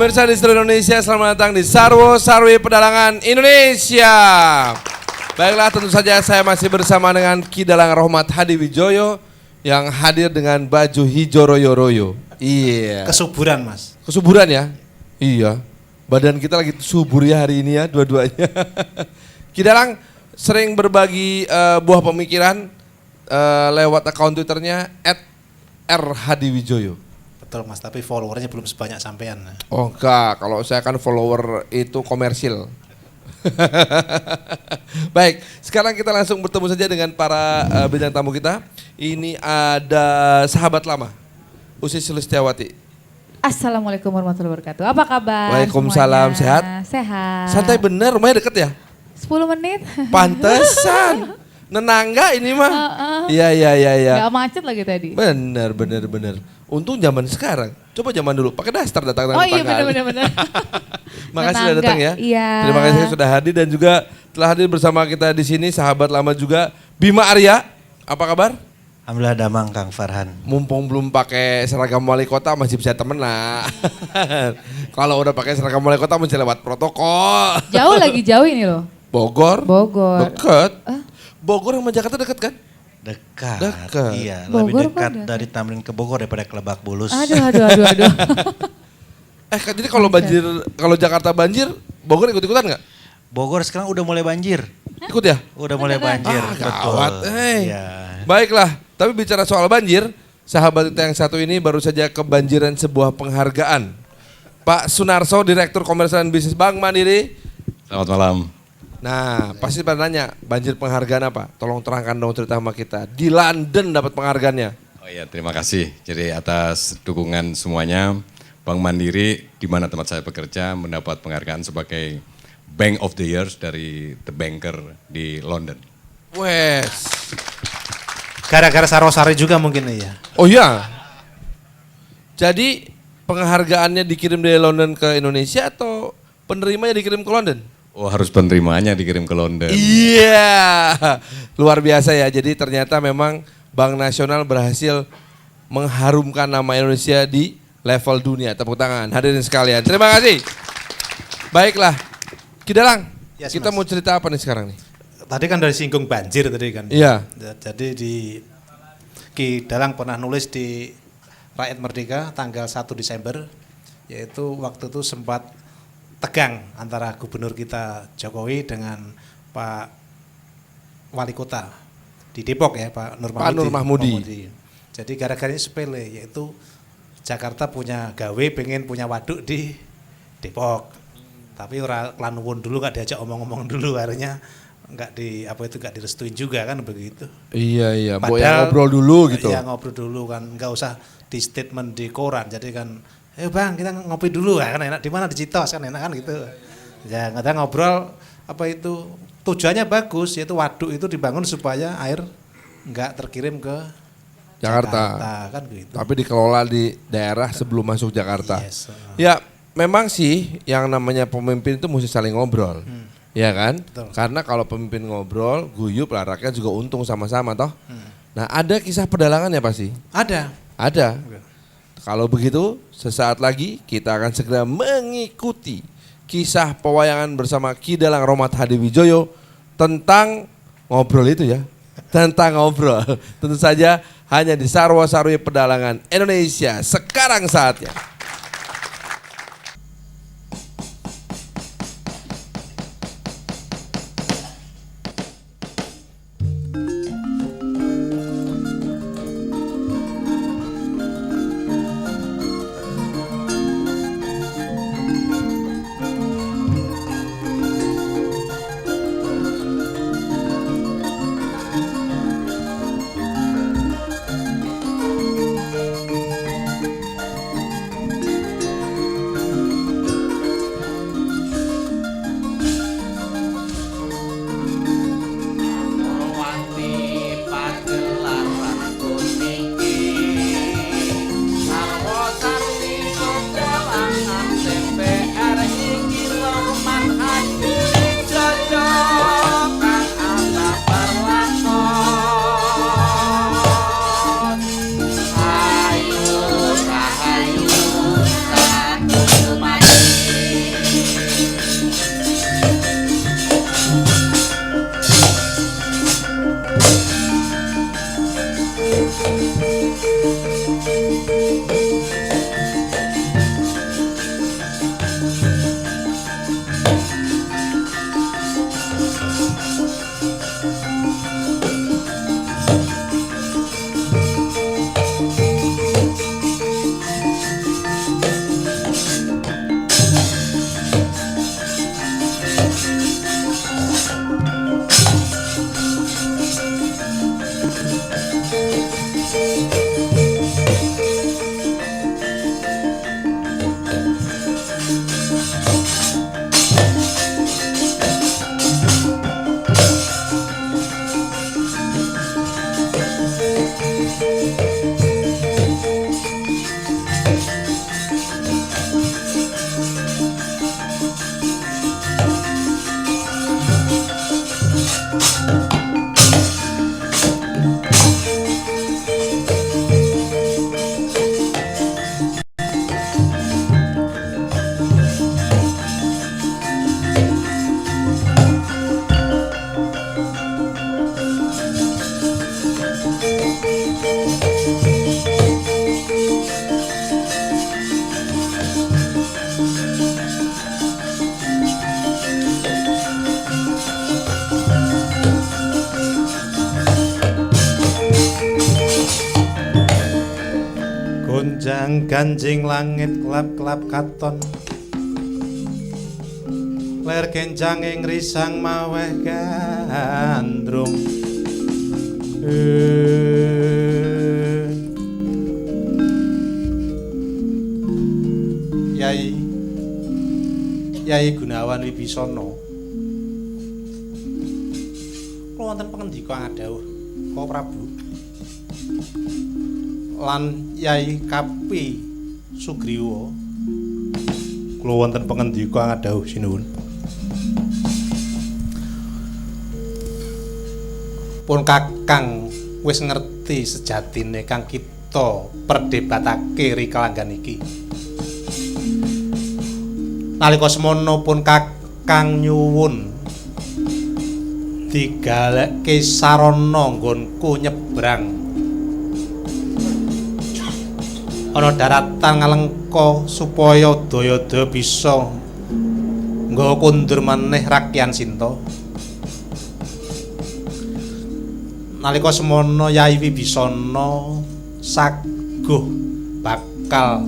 Pemirsa di seluruh Indonesia, selamat datang di Sarwo Sarwi Pedalangan Indonesia. Baiklah, tentu saja saya masih bersama dengan Ki Dalang Rohmat Hadiwijoyo yang hadir dengan baju hijau royo-royo. Iya. Kesuburan, Mas. Kesuburan ya? Iya. Badan kita lagi subur ya hari ini ya, dua-duanya. Ki Dalang sering berbagi buah pemikiran lewat akun Twitternya @rhadiwijoyo. Betul, Mas, tapi followernya belum sebanyak sampean. Oh enggak, kalau saya kan follower itu komersil. Baik, sekarang kita langsung bertemu saja dengan para bintang tamu kita. Ini ada sahabat lama, Usi Sulistiawati. Assalamualaikum warahmatullahi wabarakatuh. Apa kabar? Waalaikumsalam, semuanya? sehat? Sehat. Santai bener, rumahnya deket ya? 10 menit. Pantesan, nenangga ini mah. Iya. Gak macet lagi tadi. Bener. Untung zaman sekarang. Coba zaman dulu, pakai daster datang Oh iya tetangga. benar. Makasih sudah datang ya. Iya. Terima kasih sudah hadir dan juga telah hadir bersama kita di sini sahabat lama juga Bima Arya. Apa kabar? Alhamdulillah damang Kang Farhan. Mumpung belum pakai seragam wali kota masih bisa temen lah. Kalau udah pakai seragam wali kota masih lewat protokol. Jauh ini loh. Bogor. Bogor. Deket. Bogor sama Jakarta deket kan? Dekat. Iya, Bogor lebih dekat kok dari Tamrin ke Bogor daripada ke Lebak Bulus. Aduh. Jadi kalau banjir, kalau Jakarta banjir, Bogor ikut-ikutan nggak? Bogor sekarang udah mulai banjir. Ikut ya? Udah mulai banjir, Gawat. Iya. Baiklah, tapi bicara soal banjir, sahabat kita yang satu ini baru saja kebanjiran sebuah penghargaan. Pak Sunarso, Direktur Komersial dan Bisnis Bank Mandiri. Selamat malam. Nah, pasti pada nanya, banjir penghargaan apa? Tolong terangkan dong cerita sama kita. Di London dapat penghargaannya. Oh iya, terima kasih. Jadi atas dukungan semuanya, Bank Mandiri di mana tempat saya bekerja mendapat penghargaan sebagai Bank of the Year dari The Banker di London. Wes. Gara-gara Sarosari juga mungkin ya. Oh iya. Jadi penghargaannya dikirim dari London ke Indonesia atau penerimanya dikirim ke London? Oh, harus penerimanya dikirim ke London. Iya, luar biasa ya. Jadi ternyata memang Bank Nasional berhasil mengharumkan nama Indonesia di level dunia. Tepuk tangan hadirin sekalian. Terima kasih. Baiklah, Ki Dalang, Yes, kita Mas. mau cerita apa nih sekarang nih? Tadi kan dari singgung banjir tadi kan. Iya. Jadi di Ki Dalang pernah nulis di Rakyat Merdeka tanggal 1 Desember, yaitu waktu itu sempat tegang antara gubernur kita Jokowi dengan Pak Wali Kota di Depok ya, Pak Nur Mahmudi. Jadi gara-garanya sepele, yaitu Jakarta punya gawe pengen punya waduk di Depok. Tapi ora klanuwun dulu, gak diajak omong-omong dulu, akhirnya nggak direstuin juga kan begitu. Iya. Mau Padahal yang ngobrol dulu gitu. Iya, ngobrol dulu kan, nggak usah di statement di koran. Jadi kan, bang kita ngopi dulu ya, kan enak di mana, di Citos kan enak kan gitu. Ya nggak ngobrol apa itu tujuannya bagus, yaitu waduk itu dibangun supaya air nggak terkirim ke Jakarta kan gitu. Tapi dikelola di daerah sebelum masuk Jakarta. Yes. Ya, memang sih yang namanya pemimpin itu mesti saling ngobrol. Ya kan? Betul. Karena kalau pemimpin ngobrol, guyup lah rakyat juga untung sama-sama toh. Nah, ada kisah pedalangan ya pasti? Ada. Kalau begitu, sesaat lagi kita akan segera mengikuti kisah pewayangan bersama Ki Dalang Rohmat Hadiwijoyo tentang ngobrol itu ya. Tentang ngobrol. Tentu saja hanya di Sarwo Sarwi Pedalangan Indonesia sekarang saatnya. nang ganjing langit kelap-kelap katon ler kenjang ing risang maweh gandrung Yai Gunawan Wibisana kula wonten pangandika ngadhawuh Kala Prabu lan Yai Kapi Sugriwa kula wonten pangandika ngadhawuh sinuwun pun kakang wis ngerti sejatine kang kita perdebatake rikalanggan iki nalika semono pun kakang nyuwun digalekke sarana nggonku nyebrang ana daratan Ngalengka supaya daya-daya bisa nggawa kundur maneh Rakyan Sinta nalika semono Yai Wibisana saguh bakal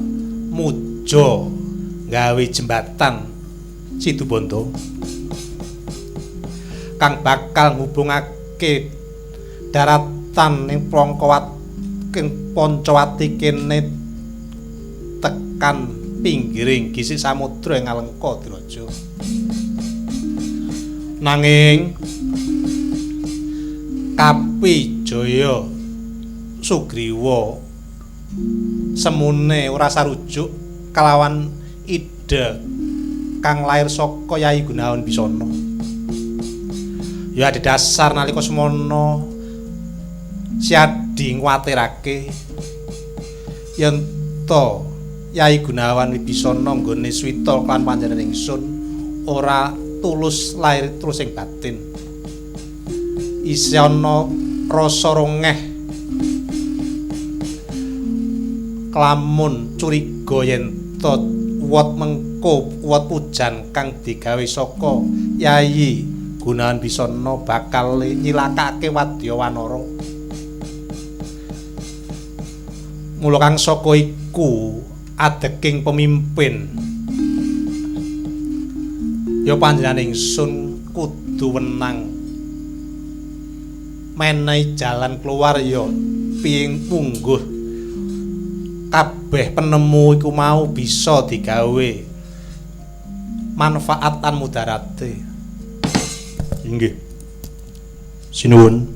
muja gawe jembatan Sidubanta kang bakal ngubungake daratan ning Pancawati kene tekan pinggiring gisik samudra ing Ngalengka Diraja nanging Kapi Jaya Sugriwa semune ora sarujuk kalawan ide kang lair saka Yai Gunawan Bisana ya adhedhasar nalika semono Siadi ngwatirake yen to Yai Gunawan Wibisana nggone swita kan panjenengan ingsun ora tulus lair terus ing batin isih ana rasa rongeh kelamun curiga yen to wot mengko wot pujan kang digawe saka Yai Gunawan Bisana bakal nyilakake wadya wanara mula kang saka iku adeking pemimpin ya panjenengan ingsun kudu wenang menehi jalan keluar ya piye mungguh kabeh penemu iku mau bisa digawe manfaat lan mudarate inggih sinuwun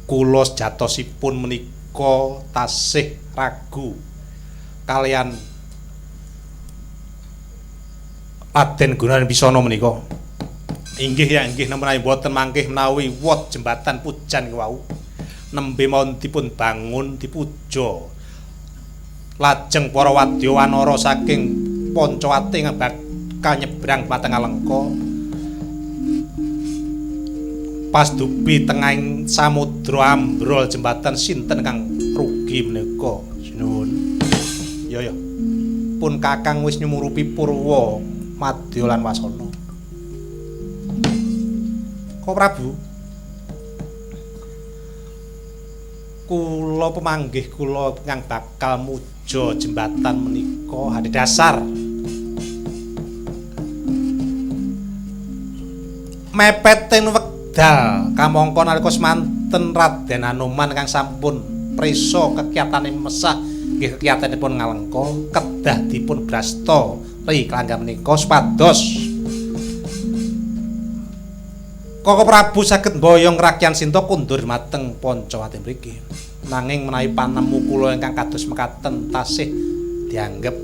kula sejatosipun menika tasih ragu kalian Raden Gunawan Bisana menika inggih ya inggih menawi boten mangkih menawi wot jembatan pujan wau nembe mawon dipun bangun dipuja lajeng para wadya wanara saking Pancawati bakal nyebrang dhateng Ngalengka pas dupi tengahing samudra ambrol jembatan sinten kang rugi menika sinuwun ya pun kakang wis nyumurupi Purwa Madya lan Wasana Kok Prabu kula pemanggih kula kang bakal muja jembatan menika adhedhasar mepet ten wekdal kamangka nalika semanten Raden Anoman kang sampun prisa kekiyatane mesah nggih kekiyatanipun Ngalengka kedah dipun brasta rikala menika supados Koko Prabu saged mboyong Rakyan Sinta kundur mateng Pancawati mriki. Nanging menawi panemu kula ingkang kados mekaten tasih dianggep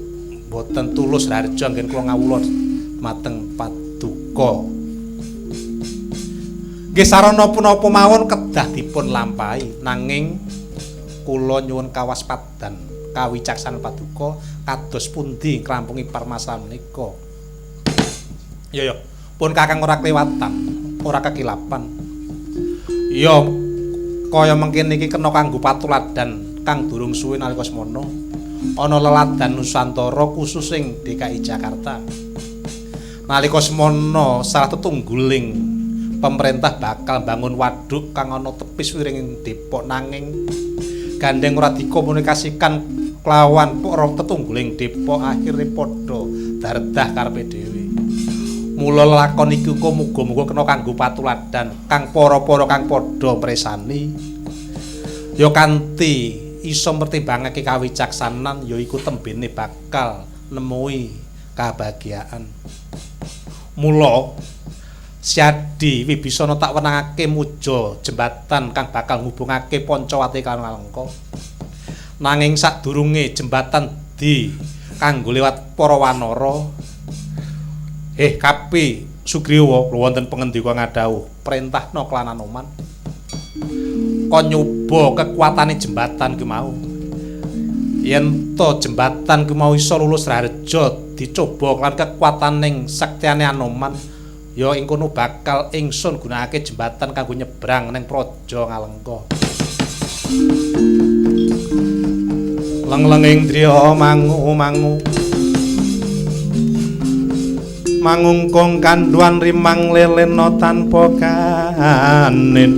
boten tulus harja anggen kula ngawula mateng paduka. Nggih sarana punapa mawon kedah dipun lampahi nanging kula nyuwun kawaspadan kawicaksanan paduka kados pundi ngrampungi permasalahan menika. Ya pun kakang ora kelewatan. Ora kekilapan. Ya kaya mengkene iki kena kanggo patuladan kang durung suwe nalika semono ana leladan Nusantara khusus ing DKI Jakarta. Nalika semono salah tetungguling pemerintah bakal bangun wadhuk kang ana tepis wiring Depok nanging gandeng ora dikomunikasikan kelawan para tetungguling depa akhire padha daredah karepe dhewe. Mula lakon iki uga muga-muga kena kanggo patuladan kang para-para kang padha mresani. Ya kanthi iso mertimbangake kawicaksanan ya iku tembene bakal nemui kabahagiaan. Mula Siadi Wibisana tak wenangake muja jembatan kang bakal ngubungake Pancawati karo Alengka. Nanging sadurunge jembatan di kanggo liwat para wanara Kapi Sugriwa wonten pangendika ngadhawuh perintahna klan Anoman kon nyoba kekuatane jembatan ki mau. Yen to jembatan ki mau iso lulus raharja dicoba klan kekuataning saktiyane Anoman, ya ing kono bakal ingsun gunakake jembatan kanggo nyebrang ning Praja Ngalengka. Leng-lenging driya mangu-mangu mangungkung kanduan rimang lelena tanpa kanin.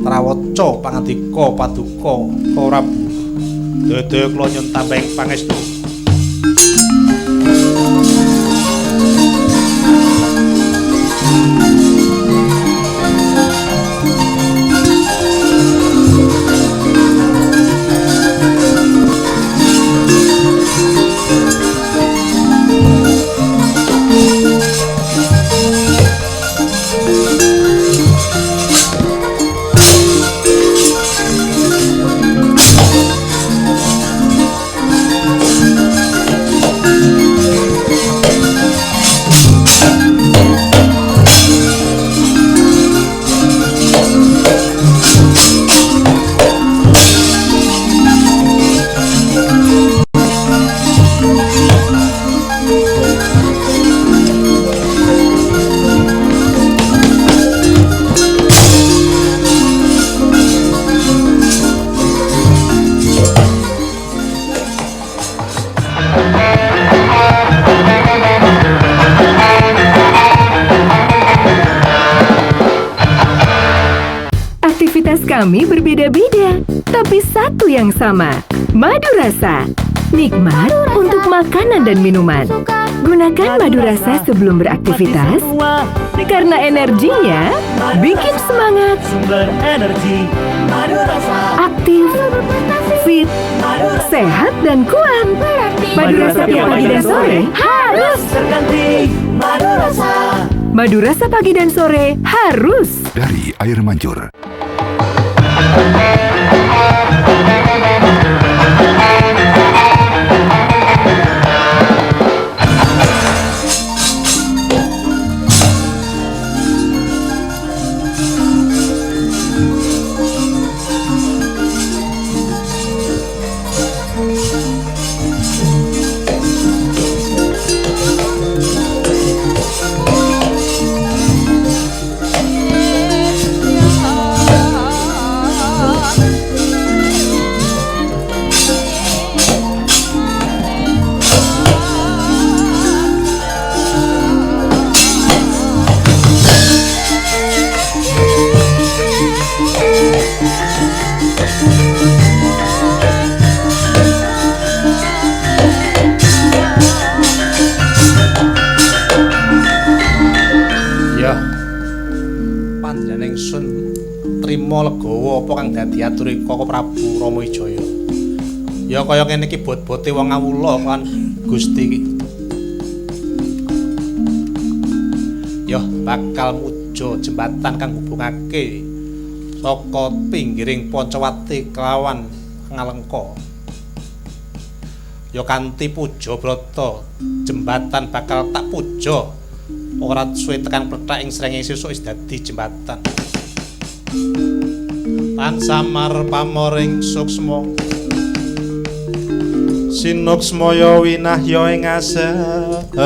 Trawaca pangandika paduka ora dede kula nyun tambeng pangestu. Kami berbeda-beda, tapi satu yang sama, madu rasa. Nikmat untuk makanan dan minuman. Gunakan madu rasa sebelum beraktivitas, karena energinya bikin semangat, aktif, fit, sehat dan kuat. Madu rasa tiap pagi dan sore harus terganti. Madu rasa pagi dan sore harus dari Air Mancur. Legawa apa kang dadi ature Koko Prabu Rama Wijaya. Ya kaya ngene iki bot-bote wong ngawula kan Gusti iki. Ya bakal muja jembatan kang hubungake saka pinggiring Pancawati kelawan Ngalengka. Ya kanthi puja brata jembatan bakal tak puja ora suwe tekan plethek ing srengenge sesuk wis dadi jembatan. Tansamar pamoring suksma sinuksmaya winahya ing asepi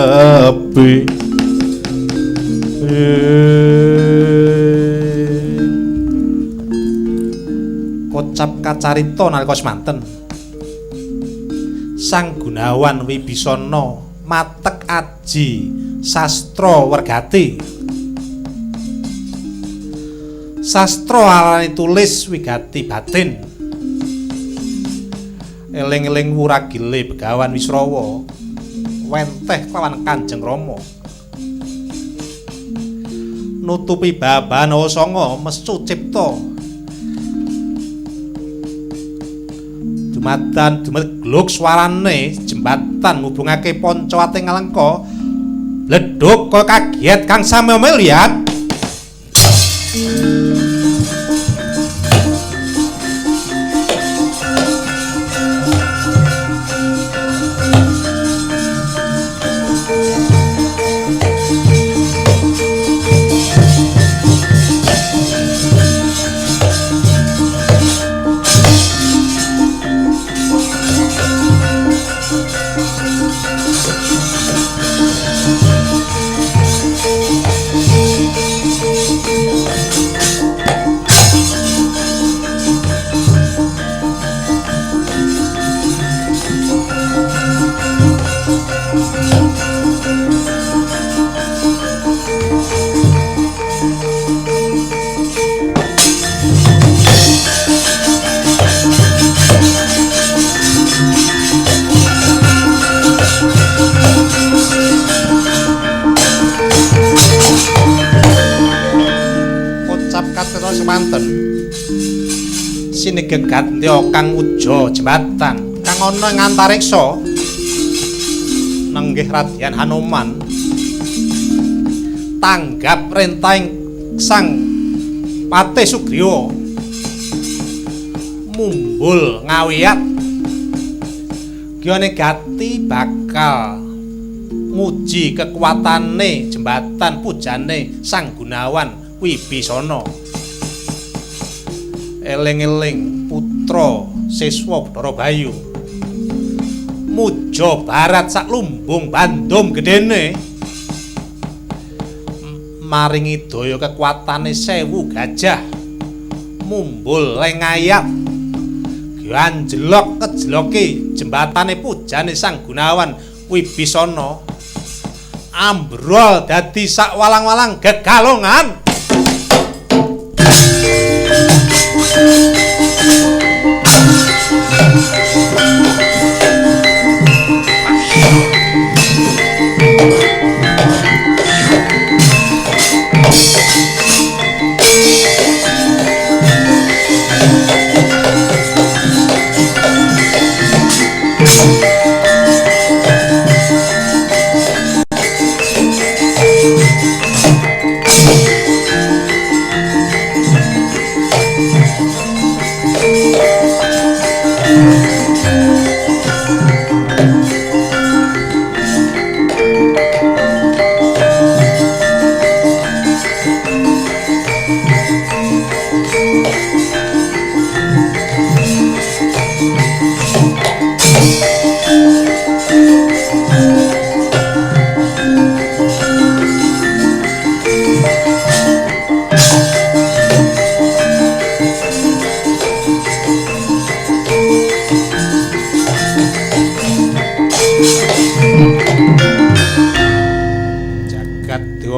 kocap kacarita nalika semanten Sang Gunawan Wibisana matek aji sastra wergati Sastra alane tulis wigati batin. Eling-eling wuragile Begawan Wisrawa wenteh kelawan Kanjeng Rama. Nutupi babahan Sanga mesu cipta. Dumatan gluk swarane jembatan ngubungake Pancawati Ngalengka. Bleduk kok kaget Kang Samuel lihat. Semanten sinegegat ndya Kang Uja jembatan kang ana ing antariksa nenggih Radyan Hanuman tanggap rentahing Sang Patih Sugriwa mumbul ngawiyat Gyane Gati bakal nguji kekuatane jembatan pujane Sang Gunawan Wibisana. Eling-eling putra siswa Bathara Bayu muja barat sak lumbung bandum gedene maringi daya kekuatane 1000 gajah mumbul lengayat ganjelok kejloke jembatane pujane Sang Gunawan Wibisana ambrol dadi sak walang-walang gegalongan.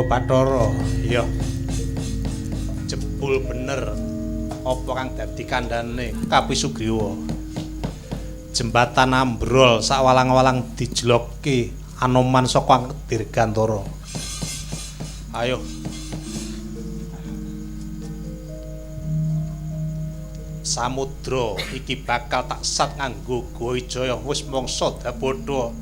Bathara, iya. Jebul bener apa kang dadi kandhane Kapi Sugriwa. Jembatan ambrol sak walang-walang dijlokke Anoman saka Dirgantara. Ayo. Samudra iki bakal tak sat nganggo Wijaya wis mangsa Dabodha.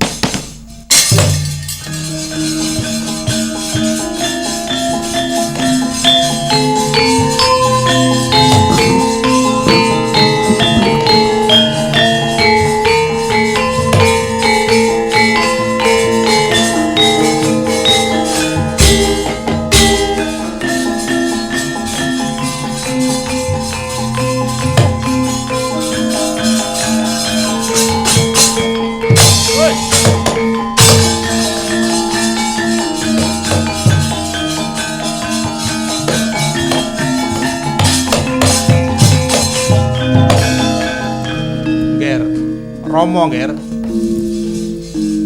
Rama nggih.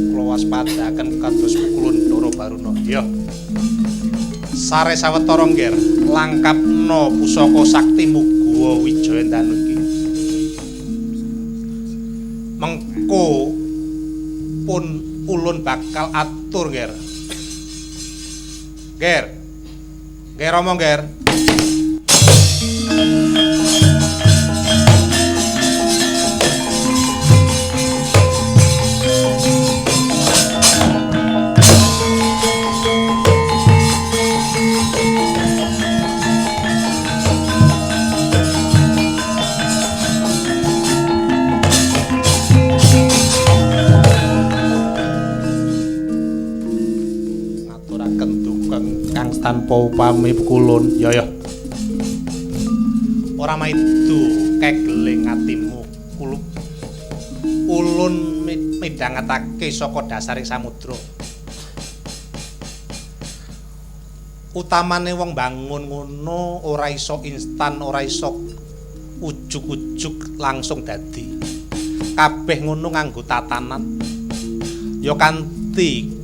Kula waspadaken kados pukulun Ndara Baruna. Ya. Sare sawetara ngger langkapna pusaka saktimu Guwa Wijayandanu iki. Mengko pun ulun bakal atur ngger. Ngger. Ngger omong ngger. Ngaturaken dukung kang tanpa upami kulun. Ya. Ora maidu kegeling atimu kulub. Ulun midhangetake saka dasaring samudra. Utamane wong bangun ngono ora iso instan, ora iso ujug-ujug langsung dadi. Kabeh ngono nganggo tatanan. Ya kanthi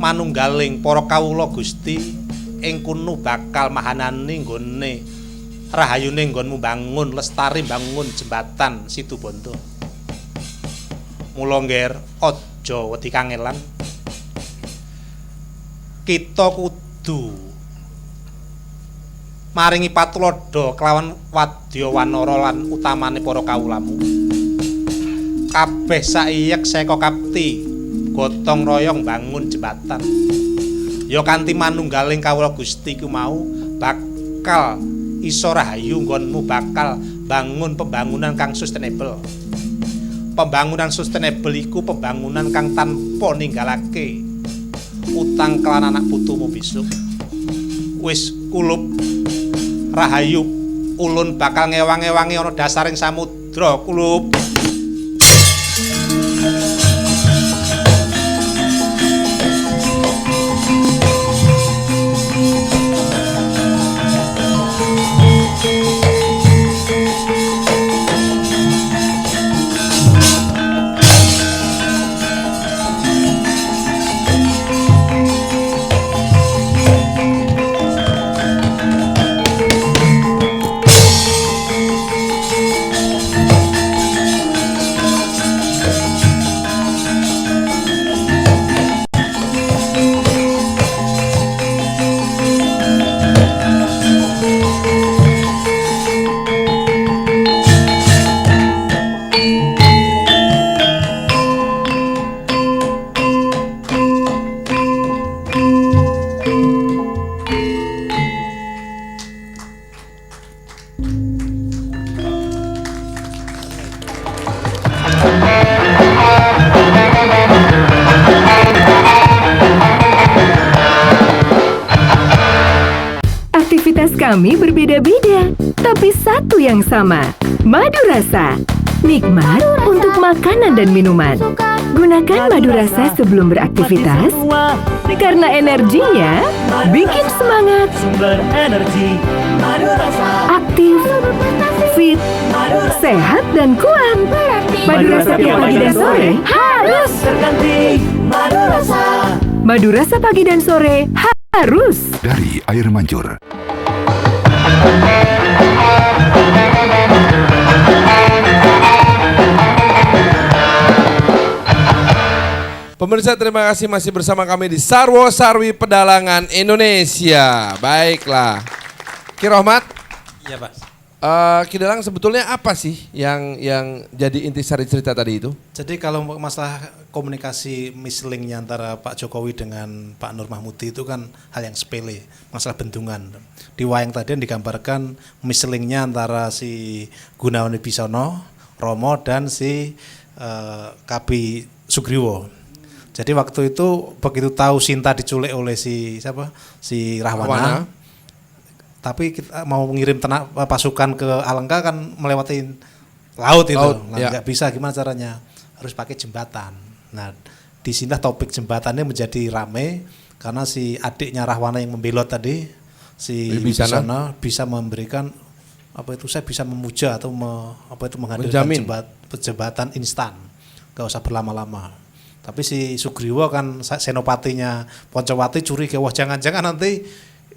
manunggaling para kawula Gusti ing kono bakal mahanani nggone rahayune nggonmu bangun lestari bangun jembatan Situbanda. Mula ngger aja wedi kangelan. Kita kudu maringi patulodo kelawan wadya wanara lan utamane para kawulamu. Kabeh saiyek saka kapti gotong royong bangun jembatan. Ya kanthi manunggaling kawula Gusti ku mau bakal iso rahayu nggonmu bakal bangun pembangunan kang sustainable. Pembangunan sustainable iku pembangunan kang tanpa ninggalake utang kelan anak putumu besok. Wis kulub rahayu ulun bakal ngewang-ewangi ana dasaring samudra kulub. Aktivitas kami berbeda-beda, tapi satu yang sama, madu rasa. Nikmat untuk makanan dan minuman. Gunakan madu rasa sebelum beraktivitas, karena energinya bikin semangat, aktif, fit, sehat dan kuat. Madu rasa tiap pagi dan sore harus terganti. Madu rasa pagi dan sore harus. Dari Air Mancur. Pemirsa, terima kasih masih bersama kami di Sarwo Sarwi Pedalangan Indonesia. Baiklah, Ki Rohmat. Iya, Pak. Ki Dalang, sebetulnya apa sih yang jadi intisari cerita tadi itu? Jadi kalau masalah komunikasi mislingnya antara Pak Jokowi dengan Pak Nur Mahmudi itu kan hal yang sepele, masalah bendungan. Di wayang tadi yang digambarkan mislingnya antara si Gunawan Wibisono, Romo dan si Kapi Sugriwo. Jadi waktu itu begitu tahu Sinta diculik oleh si Rahwana. Tapi kita mau mengirim pasukan ke Alengka kan melewati laut itu. Nggak bisa, gimana caranya? Harus pakai jembatan. Nah, di sini topik jembatannya menjadi rame karena si adiknya Rahwana yang membelot tadi, si Wibisono bisa memberikan saya bisa memuja atau menghadirkan jembatan instan, gak usah berlama-lama. Tapi si Sugriwo kan senopatinya Poncowati curiga, wah jangan-jangan nanti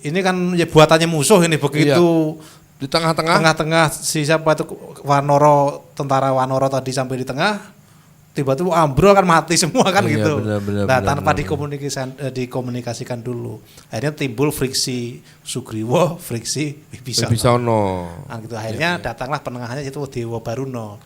ini kan ya buatannya musuh ini begitu Di tengah-tengah. tengah-tengah si siapa itu Wanoro, tentara Wanoro tadi sampai di tengah, tiba-tiba ambrol kan mati semua kan Iya, gitu. benar, Nah, benar, tanpa benar. dikomunikasikan dulu. Akhirnya timbul friksi Sugriwo, friksi Wibisana. Bisono. Nah, gitu. Akhirnya datanglah penengahnya itu Dewa Baruno.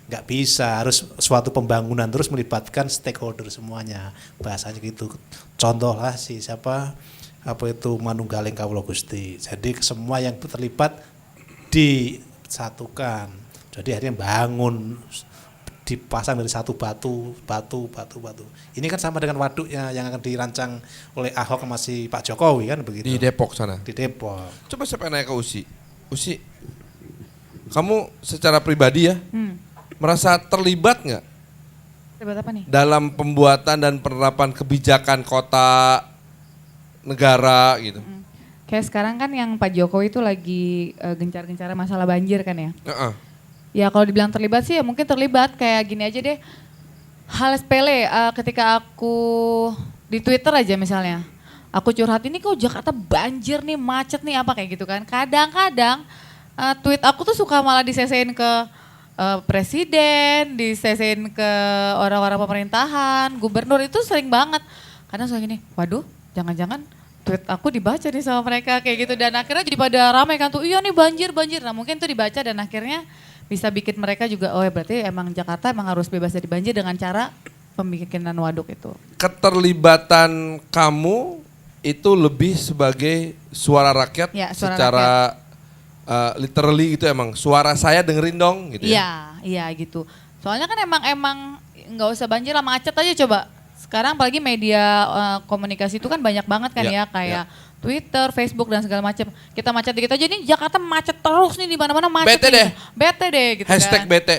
Nggak bisa, harus suatu pembangunan terus melibatkan stakeholder semuanya. Bahasanya gitu. Contoh lah si siapa apa itu Manunggaling Kawula Gusti. Jadi semua yang terlibat disatukan. Jadi akhirnya bangun, dipasang dari satu batu. Ini kan sama dengan waduknya yang akan dirancang oleh Ahok sama si Pak Jokowi kan begitu. Di Depok sana. Di Depok. Coba saya pengen nanya ke Usi. Usi, kamu secara pribadi ya, merasa terlibat nggak Terlibat apa nih? dalam pembuatan dan penerapan kebijakan kota, negara gitu? Kayak sekarang kan yang Pak Jokowi itu lagi gencar-gencar masalah banjir kan ya. Heeh. Ya kalau dibilang terlibat sih ya mungkin terlibat, kayak gini aja deh. Hal sepele ketika aku di Twitter aja misalnya. Aku curhat ini kok Jakarta banjir nih, macet nih apa kayak gitu kan. Kadang-kadang tweet aku tuh suka malah disesein ke presiden, disesein ke orang-orang pemerintahan, gubernur, itu sering banget. Kadang suka gini, waduh jangan-jangan tweet aku dibaca nih sama mereka kayak gitu. Dan akhirnya jadi pada ramai kan tuh, iya nih banjir. Nah mungkin tuh dibaca dan akhirnya bisa bikin mereka juga, oh ya berarti emang Jakarta emang harus bebas dari banjir dengan cara pembikinan waduk itu. Keterlibatan kamu itu lebih sebagai suara rakyat Ya, suara secara literally gitu, emang suara saya dengerin dong gitu ya. Iya gitu. Soalnya kan emang nggak usah banjir lah, macet aja coba. Sekarang apalagi media komunikasi itu kan banyak banget kan Iya, ya, kayak Twitter, Facebook dan segala macam. Kita macet dikit aja nih, Jakarta macet terus nih, di mana-mana macet. Bete nih. deh. Bete deh gitu Hashtag kan. bete.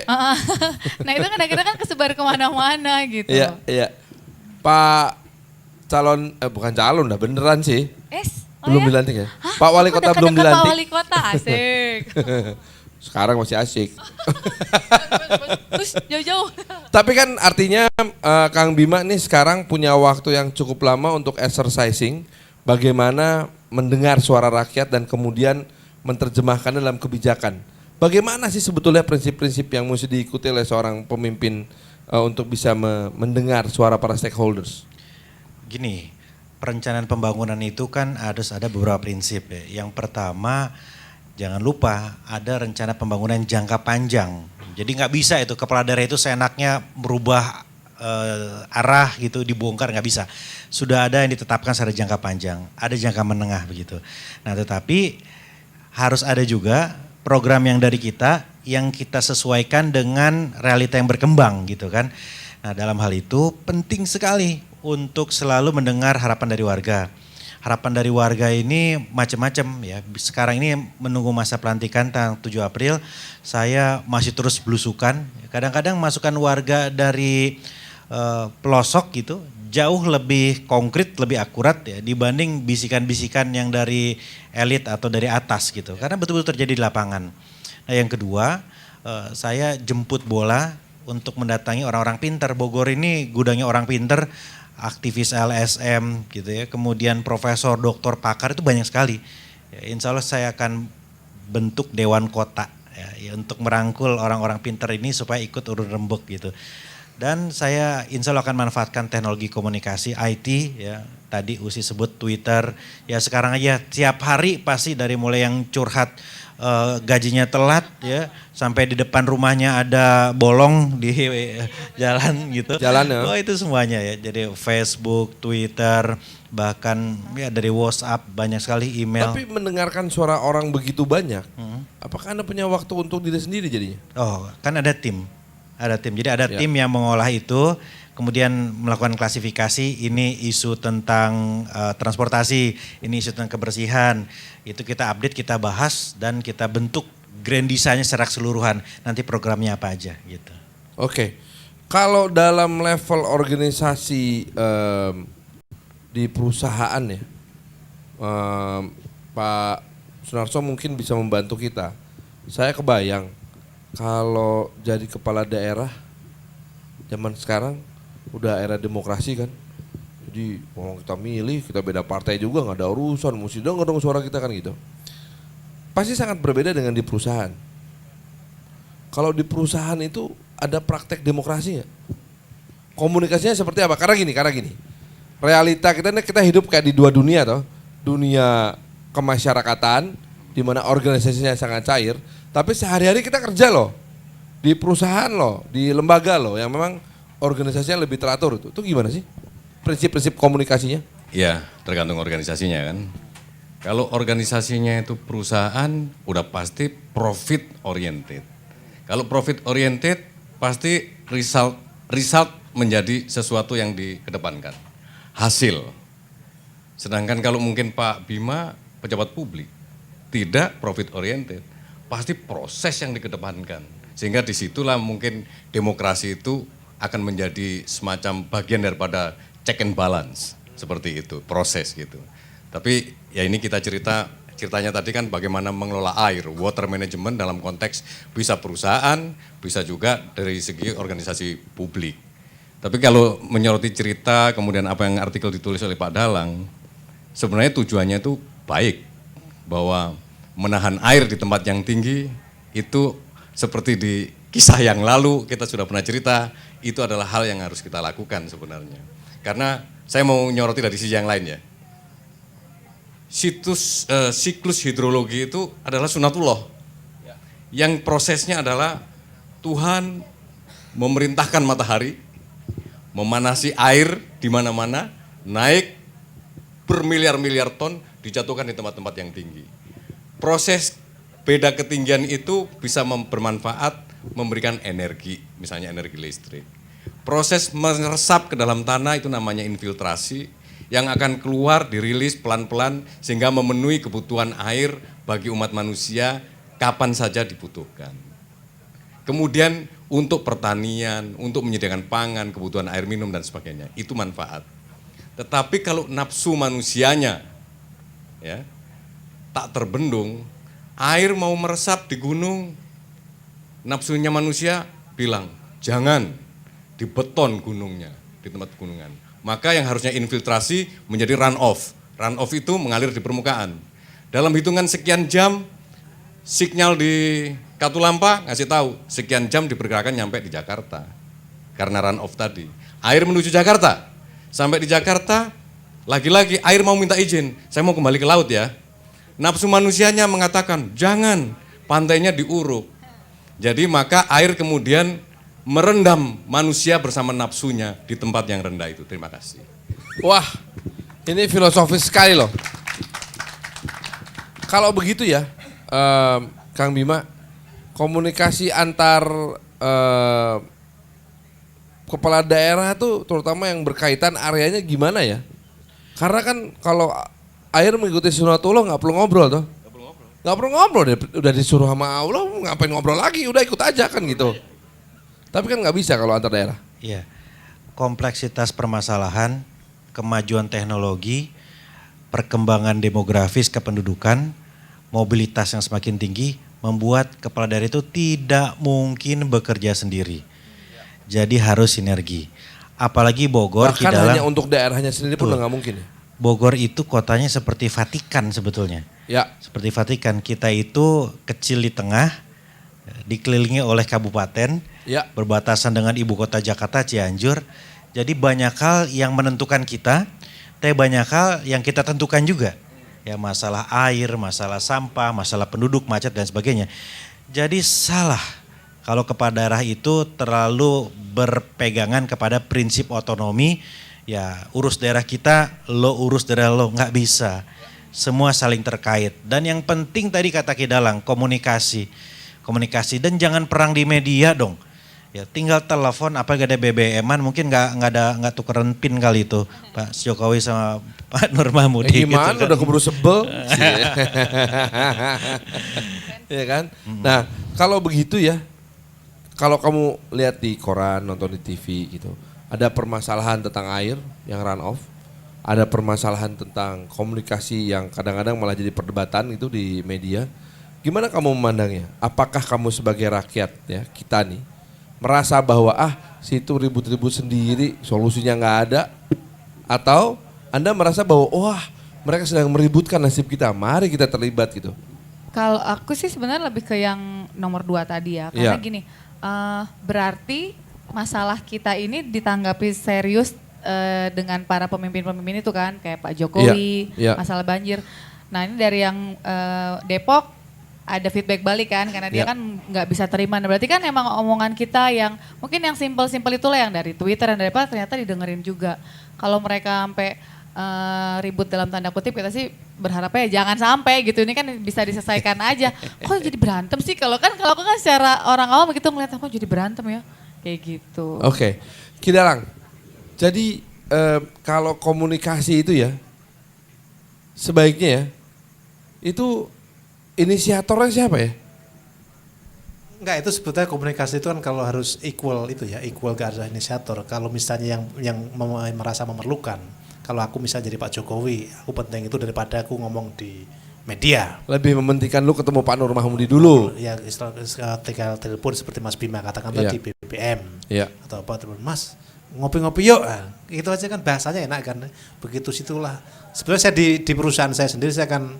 Nah itu kan akhirnya kan kesebar kemana-mana gitu. Iya. Pak calon, bukan calon dah, beneran sih. Belum dilantik ya? Hah? Pak Wali Aku Kota belum deket-deket dilantik. Pak Wali Kota, asik. Sekarang masih asik. Terus jauh-jauh. Tapi kan artinya Kang Bima nih sekarang punya waktu yang cukup lama untuk exercising bagaimana mendengar suara rakyat dan kemudian menerjemahkan dalam kebijakan. Bagaimana sih sebetulnya prinsip-prinsip yang mesti diikuti oleh seorang pemimpin untuk bisa mendengar suara para stakeholders? Gini, perencanaan pembangunan itu kan harus ada beberapa prinsip ya. Yang pertama, jangan lupa ada rencana pembangunan jangka panjang. Jadi nggak bisa itu kepala daerah itu seenaknya merubah arah gitu, dibongkar, nggak bisa. Sudah ada yang ditetapkan secara jangka panjang, ada jangka menengah begitu. Nah tetapi harus ada juga program yang dari kita yang kita sesuaikan dengan realita yang berkembang gitu kan. Nah dalam hal itu penting sekali untuk selalu mendengar harapan dari warga. Harapan dari warga ini macam-macam ya. Sekarang ini menunggu masa pelantikan tanggal 7 April, saya masih terus belusukan. Kadang-kadang masukan warga dari pelosok gitu jauh lebih konkret, lebih akurat ya dibanding bisikan-bisikan yang dari elit atau dari atas gitu. Karena betul-betul terjadi di lapangan. Nah yang kedua, saya jemput bola untuk mendatangi orang-orang pintar. Bogor ini gudangnya orang pintar, aktivis LSM gitu ya, kemudian profesor, doktor, pakar itu banyak sekali. Ya, insya Allah saya akan bentuk dewan kota ya, untuk merangkul orang-orang pintar ini supaya ikut urun rembuk gitu. Dan saya insya Allah akan manfaatkan teknologi komunikasi IT ya, tadi Usi sebut Twitter, ya sekarang aja tiap hari pasti dari mulai yang curhat gajinya telat ya sampai di depan rumahnya ada bolong di jalan gitu. Jalan ya. Oh itu semuanya ya. Jadi Facebook, Twitter, bahkan ya dari WhatsApp banyak sekali, email. Tapi mendengarkan suara orang begitu banyak, apakah Anda punya waktu untuk diri sendiri jadinya? Oh kan ada tim. Ada tim. Jadi ada Ya. tim yang mengolah itu, kemudian melakukan klasifikasi, ini isu tentang transportasi, ini isu tentang kebersihan. Itu kita update, kita bahas, dan kita bentuk grand design-nya secara keseluruhan. Nanti programnya apa aja gitu. Oke, kalau dalam level organisasi di perusahaan ya, Pak Sunarso mungkin bisa membantu kita. Saya kebayang kalau jadi kepala daerah zaman sekarang udah era demokrasi kan, Jadi kalau kita milih, kita beda partai juga nggak ada urusan, mesti denger dong suara kita kan gitu. Pasti sangat berbeda dengan di perusahaan. Kalau di perusahaan itu ada praktek demokrasi nggak? Komunikasinya seperti apa? Karena gini. Realita kita hidup kayak di dua dunia toh. Dunia kemasyarakatan di mana organisasinya sangat cair, tapi sehari-hari kita kerja loh. Di perusahaan loh, di lembaga loh yang memang organisasinya lebih teratur itu. Itu gimana sih? Prinsip-prinsip komunikasinya? Ya, tergantung organisasinya kan. Kalau organisasinya itu perusahaan, udah pasti profit oriented. Kalau profit oriented, pasti result menjadi sesuatu yang dikedepankan. Hasil. Sedangkan kalau mungkin Pak Bima, pejabat publik, tidak profit oriented, pasti proses yang dikedepankan. Sehingga disitulah mungkin demokrasi itu akan menjadi semacam bagian daripada check and balance, seperti itu, proses gitu. Tapi ya ini kita ceritanya tadi kan bagaimana mengelola air, water management dalam konteks bisa perusahaan, bisa juga dari segi organisasi publik. Tapi kalau menyoroti cerita, kemudian apa yang artikel ditulis oleh Pak Dalang, sebenarnya tujuannya itu baik, bahwa menahan air di tempat yang tinggi itu seperti di kisah yang lalu kita sudah pernah cerita, itu adalah hal yang harus kita lakukan sebenarnya. Karena saya mau nyoroti dari sisi yang lain ya. Siklus hidrologi itu adalah sunatullah. Yang prosesnya adalah Tuhan memerintahkan matahari, memanasi air di mana-mana, naik bermiliar-miliar ton, dijatuhkan di tempat-tempat yang tinggi. Proses beda ketinggian itu bisa bermanfaat, memberikan energi, misalnya energi listrik. Proses meresap ke dalam tanah itu namanya infiltrasi, yang akan keluar dirilis pelan-pelan sehingga memenuhi kebutuhan air bagi umat manusia kapan saja dibutuhkan. Kemudian untuk pertanian, untuk menyediakan pangan, kebutuhan air minum dan sebagainya, itu manfaat. Tetapi kalau nafsu manusianya ya tak terbendung, air mau meresap di gunung, nafsunya manusia bilang, jangan dibeton gunungnya, di tempat gunungan. Maka yang harusnya infiltrasi menjadi run off. Run off itu mengalir di permukaan. Dalam hitungan sekian jam, sinyal di Katulampa ngasih tahu, sekian jam diperkirakan nyampe di Jakarta. Karena run off tadi. Air menuju Jakarta. Sampai di Jakarta, lagi-lagi air mau minta izin. Saya mau kembali ke laut ya. Nafsu manusianya mengatakan, jangan, pantainya diuruk. Jadi maka air kemudian merendam manusia bersama nafsunya di tempat yang rendah itu. Terima kasih. Wah, ini filosofis sekali loh. Kalau begitu ya, Kang Bima, komunikasi antar kepala daerah tuh terutama yang berkaitan areanya gimana ya? Karena kan kalau air mengikuti sunatullah nggak perlu ngobrol toh. Nggak perlu ngobrol, udah disuruh sama Allah, ngapain ngobrol lagi, udah ikut aja kan gitu. Tapi kan nggak bisa kalau antar daerah. Iya, kompleksitas permasalahan, kemajuan teknologi, perkembangan demografis kependudukan, mobilitas yang semakin tinggi, membuat kepala daerah itu tidak mungkin bekerja sendiri. Jadi harus sinergi. Apalagi Bogor, Bahkan hanya untuk daerahnya sendiri pun udah nggak mungkin. Bogor itu kotanya seperti Vatikan sebetulnya. Ya. Seperti Vatikan, kita itu kecil di tengah, dikelilingi oleh kabupaten, Ya. berbatasan dengan ibu kota Jakarta, Cianjur. Jadi banyak hal yang menentukan kita, tapi banyak hal yang kita tentukan juga. Ya, masalah air, masalah sampah, masalah penduduk, macet dan sebagainya. Jadi salah kalau kepala daerah itu terlalu berpegangan kepada prinsip otonomi. Ya, urus daerah kita, lo urus daerah lo, nggak bisa. Semua saling terkait. Dan yang penting tadi kata Ki Dalang, komunikasi dan jangan perang di media dong. Ya, tinggal telepon, apa gak ada BBM-an, mungkin nggak tukeran pin kali itu Pak Jokowi sama Pak Nur Mahmudi. Gimana gitu kan. udah keburu sebel. Ya kan? Nah, kalau begitu ya, kalau kamu lihat di koran, nonton di TV gitu, ada permasalahan tentang air yang run off, ada permasalahan tentang komunikasi yang kadang-kadang malah jadi perdebatan itu di media. Gimana kamu memandangnya? Apakah kamu sebagai rakyat ya, kita nih, merasa bahwa situ ribut-ribut sendiri, solusinya nggak ada, Atau Anda merasa bahwa wah mereka sedang meributkan nasib kita, mari kita terlibat gitu. Kalau aku sih sebenarnya lebih ke yang nomor 2 tadi ya. Karena Iya. gini, berarti masalah kita ini ditanggapi serius dengan para pemimpin-pemimpin itu kan. Kayak Pak Jokowi, Iya, iya. masalah banjir. Nah ini dari yang Depok ada feedback balik kan. Karena dia Iya. kan nggak bisa terima. Nah, berarti kan emang omongan kita yang mungkin yang simpel-simpel itulah yang dari Twitter dan dari apa ternyata didengerin juga. Kalau mereka sampai ribut dalam tanda kutip, kita sih berharapnya ya jangan sampai gitu, ini kan bisa diselesaikan aja. Kok jadi berantem sih, kalau aku kan secara orang awam begitu ngeliat kok jadi berantem ya kayak gitu. Oke, Ki Dalang. Jadi kalau komunikasi itu ya sebaiknya ya itu inisiatornya siapa ya? Enggak, itu sebetulnya komunikasi itu kan kalau harus equal itu ya, equal ke arah inisiator. Kalau misalnya yang merasa memerlukan, kalau aku misalnya jadi Pak Jokowi, aku penting itu daripada aku ngomong di media. Lebih mementingkan lu ketemu Pak Nur Mahmudi dulu. Ya tinggal telepon seperti Mas Bima katakan Iya. tadi BBM Iya. atau apa telepon Mas ngopi-ngopi yuk. Nah, itu aja kan bahasanya enak kan. Begitu situlah. Sebenarnya saya di perusahaan saya sendiri saya kan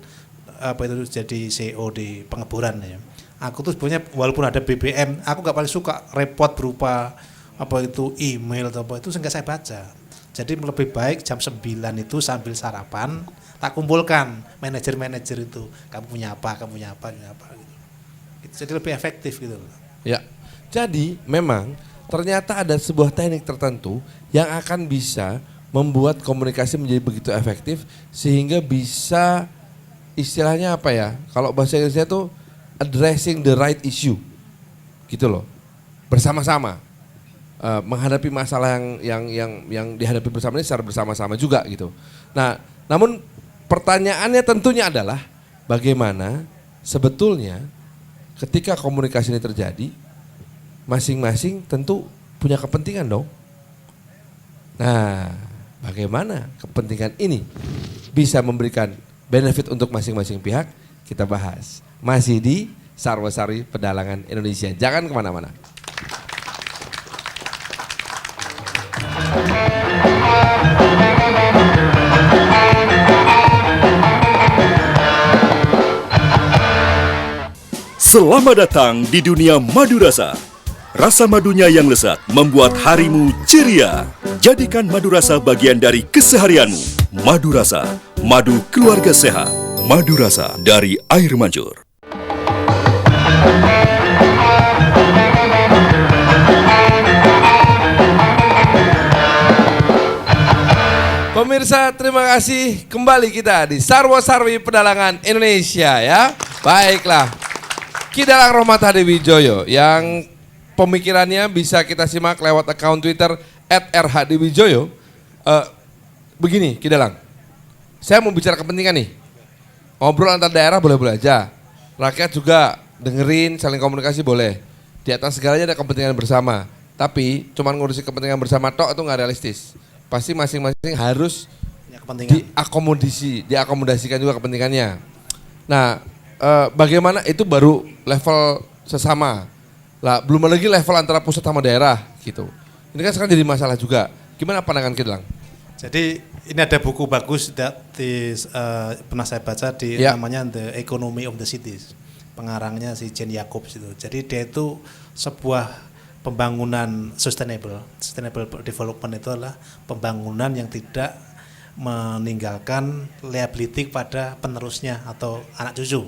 jadi CEO di pengeboran ya. Aku tuh sebenarnya walaupun ada BBM, aku gak paling suka repot berupa apa itu email atau apa itu nggak saya baca. Jadi lebih baik jam 9 itu sambil sarapan tak kumpulkan manajer-manajer itu. Kamu punya apa gitu. Itu jadi lebih efektif gitu. Ya. Jadi memang ternyata ada sebuah teknik tertentu yang akan bisa membuat komunikasi menjadi begitu efektif sehingga bisa istilahnya apa ya? Kalau bahasa Inggrisnya tuh addressing the right issue. Gitu loh. Bersama-sama. Menghadapi masalah yang dihadapi bersama ini secara bersama-sama juga gitu. Nah, namun pertanyaannya tentunya adalah bagaimana sebetulnya ketika komunikasi ini terjadi masing-masing tentu punya kepentingan dong. Nah, bagaimana kepentingan ini bisa memberikan benefit untuk masing-masing pihak, kita bahas. Masih di Sarwasari Pedalangan Indonesia. Jangan kemana-mana. Selamat datang di dunia madu rasa. Rasa madunya yang lezat membuat harimu ceria. Jadikan madu rasa bagian dari keseharianmu. Madu rasa, madu keluarga sehat. Madu rasa dari air mancur. Pemirsa, terima kasih kembali kita di Sarwo-Sarwi Pedalangan Indonesia ya. Baiklah, Ki Dalang Rohmat Hadiwijoyo yang pemikirannya bisa kita simak lewat akun Twitter @rhdiwijoyo. Begini Ki Dalang, saya mau bicara kepentingan nih. Ngobrol antar daerah boleh-boleh aja. Rakyat juga dengerin, saling komunikasi boleh. Di atas segalanya ada kepentingan bersama. Tapi cuman ngurusi kepentingan bersama tok itu nggak realistis. Pasti masing-masing harus Punya kepentingan. diakomodasikan juga kepentingannya. Nah, bagaimana itu baru level sesama. Lah, belum lagi level antara pusat sama daerah gitu. Ini kan sekarang jadi masalah juga. Gimana pandangan Ki Dalang? Jadi ini ada buku bagus pernah saya baca di Ya. namanya The Economy of the Cities. Pengarangnya si Jane Jacobs itu. Jadi dia itu sebuah pembangunan sustainable development itu adalah pembangunan yang tidak meninggalkan liability pada penerusnya atau anak cucu.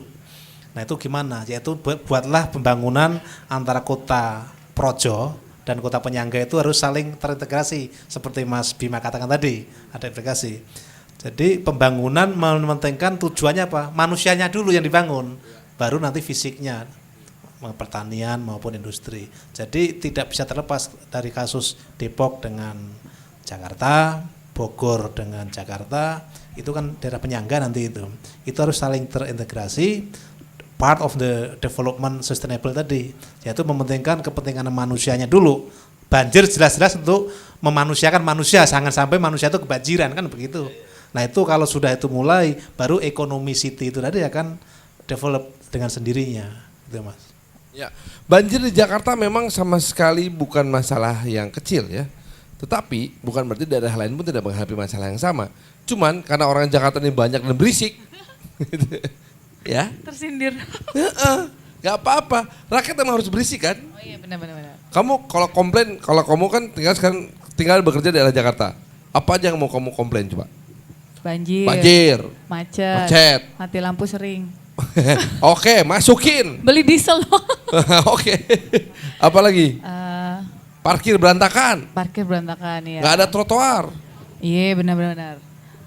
Nah itu gimana? Yaitu buatlah pembangunan antara kota Projo dan kota penyangga itu harus saling terintegrasi seperti Mas Bima katakan tadi, ada integrasi. Jadi pembangunan mementingkan tujuannya apa? Manusianya dulu yang dibangun, baru nanti fisiknya, pertanian maupun industri. Jadi tidak bisa terlepas dari kasus Depok dengan Jakarta, Bogor dengan Jakarta, itu kan daerah penyangga nanti itu. Itu harus saling terintegrasi, part of the development sustainable tadi, yaitu mementingkan kepentingan manusianya dulu. Banjir jelas-jelas untuk memanusiakan manusia, jangan sampai manusia itu kebanjiran, kan begitu. Nah itu kalau sudah itu mulai, baru ekonomi city itu tadi akan develop dengan sendirinya, gitu Mas. Ya, banjir di Jakarta memang sama sekali bukan masalah yang kecil ya. Tetapi bukan berarti daerah lain pun tidak menghadapi masalah yang sama. Cuman karena orang Jakarta ini banyak dan berisik, gitu. Ya, Tersindir. nggak apa-apa. Rakyat emang harus berisik kan. Oh iya benar. Kamu kalau komplain, kalau kamu kan tinggal bekerja di daerah Jakarta, apa aja yang mau kamu komplain coba? Banjir. Macet. Macet. Mati lampu sering. Oke, masukin. Beli diesel loh. Oke. Apalagi? Parkir berantakan. Parkir berantakan ya. Nggak ada trotoar. Iya benar.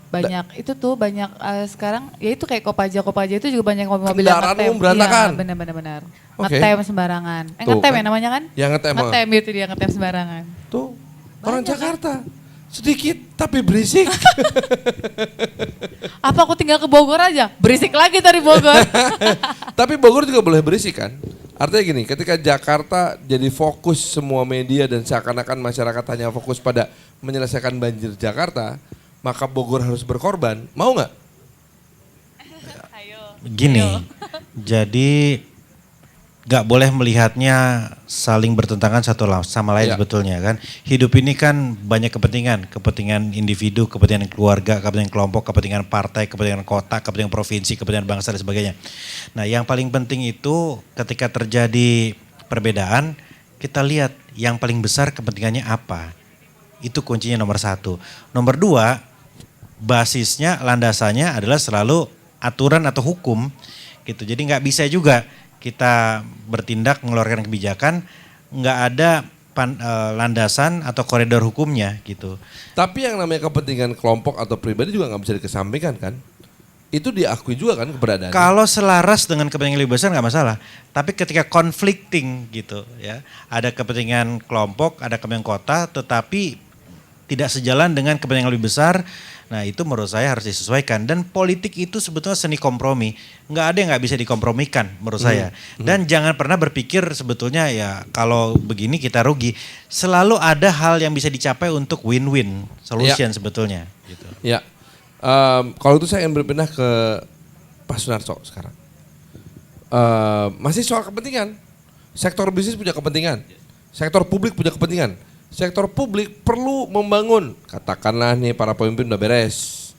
Banyak itu tuh banyak sekarang ya itu kayak Kopaja itu juga banyak mobil-mobil yang Kendaraan ngetem. umum berantakan. Iya benar. Oke. Ngetem sembarangan. Tuh, Ngetem kan. ya namanya kan? Yang ngetem. Ngetem itu dia ngetem sembarangan. Tuh, orang Jakarta. Sedikit tapi berisik. Apa aku tinggal ke Bogor aja? Berisik lagi dari Bogor. Tapi Bogor juga boleh berisik kan? Artinya gini, ketika Jakarta jadi fokus semua media dan seakan-akan masyarakat hanya fokus pada menyelesaikan banjir Jakarta, maka Bogor harus berkorban. Mau nggak? Gini, jadi nggak boleh melihatnya saling bertentangan satu sama lain Iya. sebetulnya kan. Hidup ini kan banyak kepentingan individu, kepentingan keluarga, kepentingan kelompok, kepentingan partai, kepentingan kota, kepentingan provinsi, kepentingan bangsa dan sebagainya. Nah yang paling penting itu ketika terjadi perbedaan, kita lihat yang paling besar kepentingannya apa. Itu kuncinya nomor 1. Nomor 2, basisnya, landasannya adalah selalu aturan atau hukum gitu. Jadi nggak bisa juga kita bertindak mengeluarkan kebijakan nggak ada landasan atau koridor hukumnya gitu. Tapi yang namanya kepentingan kelompok atau pribadi juga nggak bisa dikesampingkan kan? Itu diakui juga kan keberadaannya. Kalau selaras dengan kepentingan lebih besar nggak masalah. Tapi ketika conflicting gitu ya, ada kepentingan kelompok, ada kepentingan kota, tetapi tidak sejalan dengan kepentingan lebih besar. Nah itu menurut saya harus disesuaikan. Dan politik itu sebetulnya seni kompromi. Nggak ada yang nggak bisa dikompromikan menurut saya. Dan jangan pernah berpikir sebetulnya ya kalau begini kita rugi. Selalu ada hal yang bisa dicapai untuk win-win solution sebetulnya. Gitu. Ya, kalau itu saya ingin berpindah ke Pak Sunarso sekarang. Masih soal kepentingan. Sektor bisnis punya kepentingan. Sektor publik punya kepentingan. Sektor publik perlu membangun, katakanlah nih para pemimpin udah beres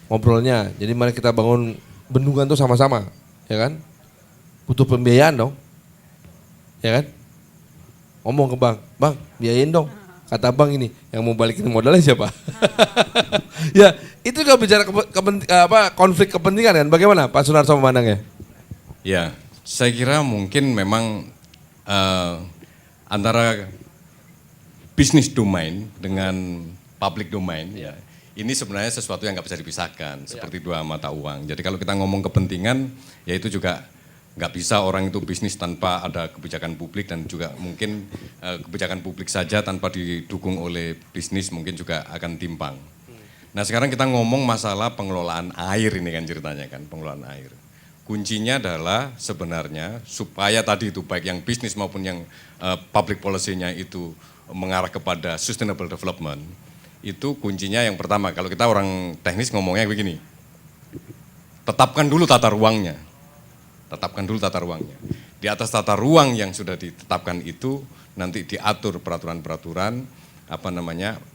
ngobrolnya, jadi mari kita bangun bendungan tuh sama-sama, ya kan? Butuh pembiayaan dong, ya kan? Ngomong ke bang, biayain dong. Kata bang ini, yang mau balikin modalnya siapa? Ya, itu juga bicara konflik kepentingan kan? Bagaimana Pak Sunarso memandangnya? Ya, saya kira mungkin memang antara bisnis domain dengan public domain ya ini sebenarnya sesuatu yang nggak bisa dipisahkan seperti dua mata uang. Jadi kalau kita ngomong kepentingan ya itu juga nggak bisa orang itu bisnis tanpa ada kebijakan publik dan juga mungkin kebijakan publik saja tanpa didukung oleh bisnis mungkin juga akan timpang. Nah sekarang kita ngomong masalah pengelolaan air ini kan ceritanya kan pengelolaan air. Kuncinya adalah sebenarnya supaya tadi itu baik yang bisnis maupun yang public policy-nya itu mengarah kepada sustainable development, itu kuncinya yang pertama, kalau kita orang teknis ngomongnya begini, tetapkan dulu tata ruangnya. Di atas tata ruang yang sudah ditetapkan itu, nanti diatur peraturan-peraturan,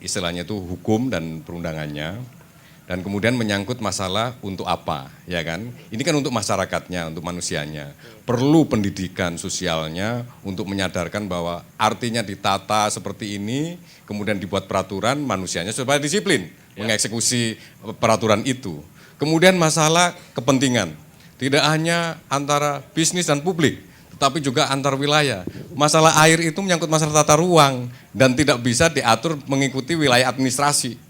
istilahnya itu hukum dan perundangannya, dan kemudian menyangkut masalah untuk apa, ya kan? Ini kan untuk masyarakatnya, untuk manusianya. Perlu pendidikan sosialnya untuk menyadarkan bahwa artinya ditata seperti ini, kemudian dibuat peraturan, manusianya supaya disiplin mengeksekusi peraturan itu. Kemudian masalah kepentingan, tidak hanya antara bisnis dan publik, tetapi juga antar wilayah. Masalah air itu menyangkut masalah tata ruang dan tidak bisa diatur mengikuti wilayah administrasi.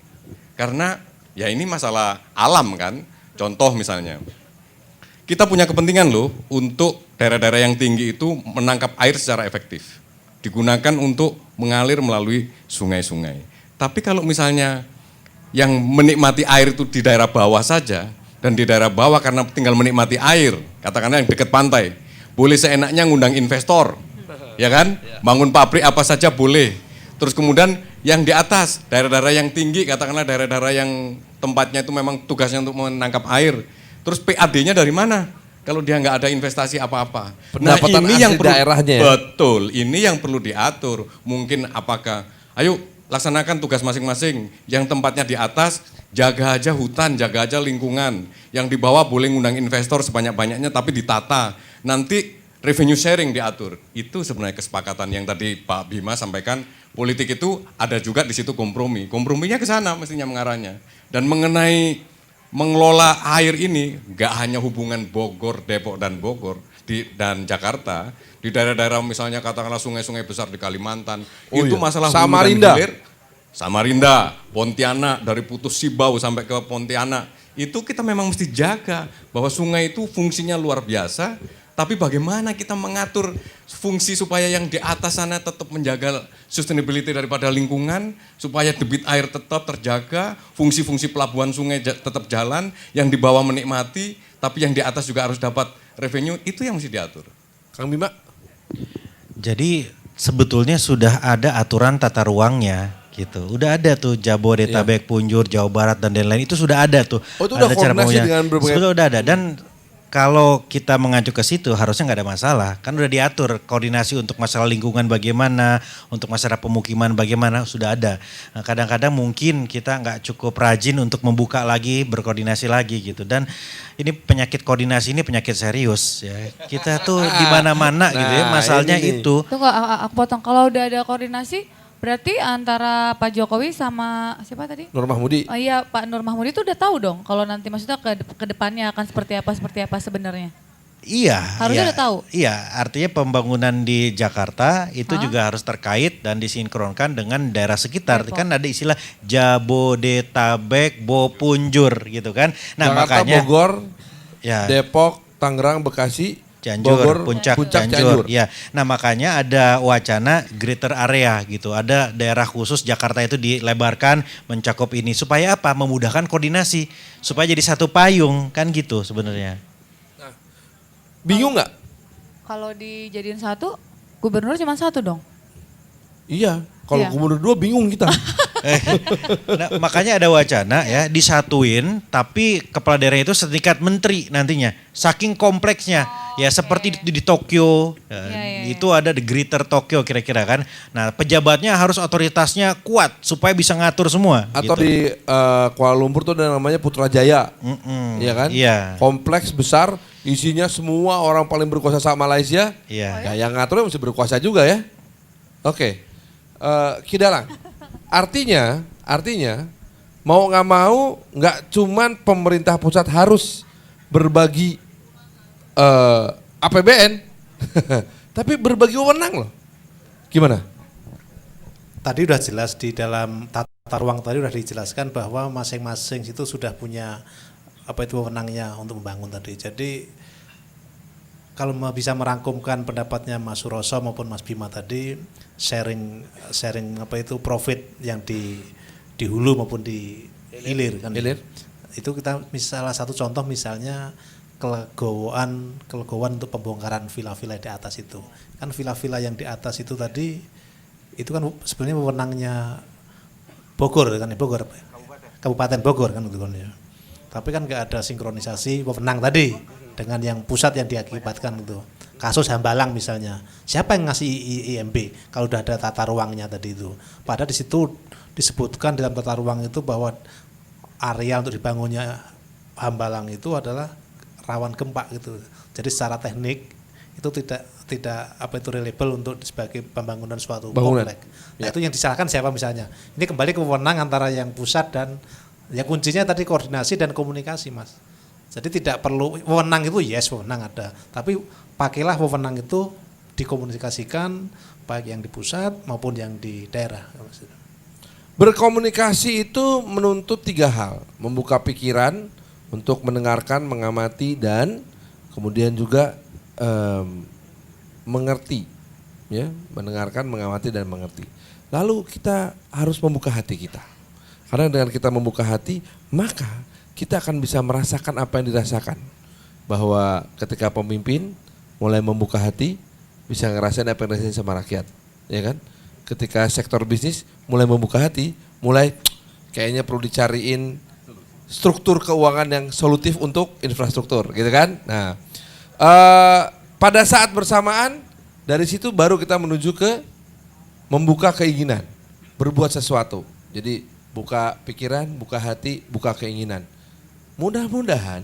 Karena ya ini masalah alam kan, contoh misalnya. Kita punya kepentingan loh untuk daerah-daerah yang tinggi itu menangkap air secara efektif. Digunakan untuk mengalir melalui sungai-sungai. Tapi kalau misalnya yang menikmati air itu di daerah bawah saja, dan di daerah bawah karena tinggal menikmati air, katakanlah yang dekat pantai, boleh seenaknya ngundang investor, ya kan? Bangun pabrik apa saja boleh. Terus kemudian yang di atas, daerah-daerah yang tinggi, katakanlah daerah-daerah yang tempatnya itu memang tugasnya untuk menangkap air. Terus PAD-nya dari mana? Kalau dia nggak ada investasi apa-apa. Pendapatan asli yang perlu, daerahnya ya? Betul, ini yang perlu diatur. Mungkin apakah, ayo laksanakan tugas masing-masing. Yang tempatnya di atas, jaga aja hutan, jaga aja lingkungan. Yang di bawah boleh ngundang investor sebanyak-banyaknya tapi ditata. Nanti revenue sharing diatur. Itu sebenarnya kesepakatan yang tadi Pak Bima sampaikan. Politik itu ada juga di situ kompromi. Komprominya ke sana mestinya mengarahnya. Dan mengenai mengelola air ini, nggak hanya hubungan Bogor, Depok, dan Bogor, dan Jakarta. Di daerah-daerah misalnya katakanlah sungai-sungai besar di Kalimantan, Oh itu iya. masalah hulu Samarinda. dan hilir. Samarinda, Pontianak, dari Putus Sibau sampai ke Pontianak. Itu kita memang mesti jaga bahwa sungai itu fungsinya luar biasa, tapi bagaimana kita mengatur fungsi supaya yang di atas sana tetap menjaga sustainability daripada lingkungan, supaya debit air tetap terjaga, fungsi-fungsi pelabuhan sungai tetap jalan, yang di bawah menikmati, tapi yang di atas juga harus dapat revenue, itu yang mesti diatur. Kang Bima? Jadi sebetulnya sudah ada aturan tata ruangnya gitu. Udah ada tuh Jabodetabek, Punjur, Jawa Barat dan lain-lain itu sudah ada tuh. Oh, itu udah Ada cara koordinasi pembangunan. dengan berbagai- Sebetulnya udah ada dan kalau kita mengacu ke situ harusnya nggak ada masalah. Kan udah diatur koordinasi untuk masalah lingkungan bagaimana, untuk masalah pemukiman bagaimana sudah ada. Nah, kadang-kadang mungkin kita nggak cukup rajin untuk membuka lagi, berkoordinasi lagi gitu. Dan ini penyakit koordinasi ini penyakit serius ya. Kita tuh di mana-mana gitu ya. Nah, Masalahnya ini nih. itu. Tunggu, aku potong. Kalau udah ada koordinasi, berarti antara Pak Jokowi sama siapa tadi? Nur Mahmudi. Oh iya, Pak Nur Mahmudi itu udah tahu dong kalau nanti maksudnya ke depannya akan seperti apa sebenarnya. Iya. Harusnya iya, udah tahu. Iya, artinya pembangunan di Jakarta itu juga harus terkait dan disinkronkan dengan daerah sekitar. Depok. Kan ada istilah Jabodetabek, Bopunjur gitu kan. Nah, Jakarta, makanya Bogor, ya Depok, Tangerang, Bekasi, Cianjur, Bogor, Puncak, Cianjur. Cianjur. Ya. Nah, makanya ada wacana greater area gitu. Ada daerah khusus Jakarta itu dilebarkan mencakup ini supaya apa? Memudahkan koordinasi, supaya jadi satu payung kan gitu sebenarnya. Bingung nggak? Kalau dijadiin satu, gubernur cuma satu dong. Iya, kalau Iya. gubernur 2 bingung kita. Nah, makanya ada wacana ya disatuin tapi kepala daerah itu setingkat menteri nantinya. Saking kompleksnya. Ya seperti di Tokyo. Iya. Itu ada the Greater Tokyo kira-kira kan. Nah, pejabatnya harus otoritasnya kuat supaya bisa ngatur semua Atau gitu. di Kuala Lumpur tuh ada namanya Putrajaya. Iya kan? Iya. Kompleks besar, isinya semua orang paling berkuasa sama Malaysia. Iya. Ya, yang ngaturnya mesti berkuasa juga ya. Oke. Kidalang. Artinya mau nggak mau nggak cuman pemerintah pusat harus berbagi APBN, tapi berbagi wewenang loh. Gimana? Tadi udah jelas di dalam tata ruang tadi udah dijelaskan bahwa masing-masing itu sudah punya apa itu wewenangnya untuk membangun tadi. Jadi kalau bisa merangkumkan pendapatnya Mas Suroso maupun Mas Bima tadi, sharing apa itu profit yang di hulu maupun di hilir kan. Hilir. Itu kita salah satu contoh misalnya kelegowoan untuk pembongkaran villa-villa di atas itu. Kan villa-villa yang di atas itu tadi itu kan sebenarnya wewenangnya Bogor kan ya, Bogor apa ya? Kabupaten Bogor kan gitu kan ya. Tapi kan nggak ada sinkronisasi wewenang tadi dengan yang pusat yang diakibatkan gitu. Kasus Hambalang misalnya, siapa yang ngasih IMB kalau udah ada tata ruangnya tadi itu. Padahal di situ disebutkan dalam tata ruang itu bahwa area untuk dibangunnya Hambalang itu adalah rawan gempa gitu. Jadi secara teknik itu tidak apa itu reliable untuk sebagai pembangunan suatu Bangunan. komplek. Nah, itu yang disalahkan siapa misalnya? Ini kembali ke wewenang antara yang pusat dan ya kuncinya tadi koordinasi dan komunikasi, Mas. Jadi tidak perlu wewenang itu wewenang ada, tapi pakailah wewenang itu dikomunikasikan baik yang di pusat maupun yang di daerah. Berkomunikasi itu menuntut 3 hal, membuka pikiran untuk mendengarkan, mengamati dan kemudian juga mengerti, ya, mendengarkan, mengamati dan mengerti. Lalu kita harus membuka hati kita, karena dengan kita membuka hati maka kita akan bisa merasakan apa yang dirasakan, bahwa ketika pemimpin mulai membuka hati bisa ngerasain apa yang dirasain sama rakyat, ya kan? Ketika sektor bisnis mulai membuka hati, mulai kayaknya perlu dicariin struktur keuangan yang solutif untuk infrastruktur, gitu kan? Nah, pada saat bersamaan dari situ baru kita menuju ke membuka keinginan. berbuat sesuatu. Jadi buka pikiran, buka hati, buka keinginan. Mudah-mudahan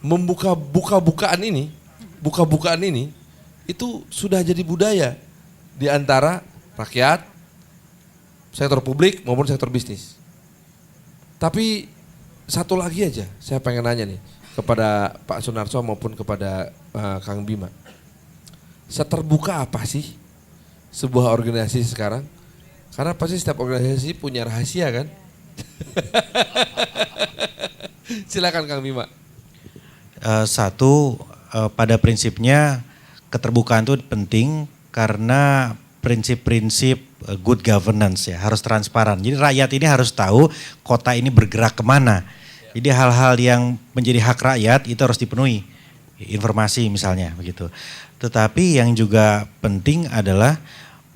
buka-bukaan ini itu sudah jadi budaya di antara rakyat, sektor publik maupun sektor bisnis. Tapi satu lagi aja saya pengen nanya nih kepada Pak Sunarso maupun kepada Kang Bima. Seterbuka apa sih sebuah organisasi sekarang? Karena pasti setiap organisasi punya rahasia kan? Silakan Kang Bima. Satu, pada prinsipnya keterbukaan itu penting karena prinsip-prinsip good governance ya, harus transparan. Jadi rakyat ini harus tahu kota ini bergerak kemana. Jadi hal-hal yang menjadi hak rakyat itu harus dipenuhi, informasi misalnya begitu. Tetapi yang juga penting adalah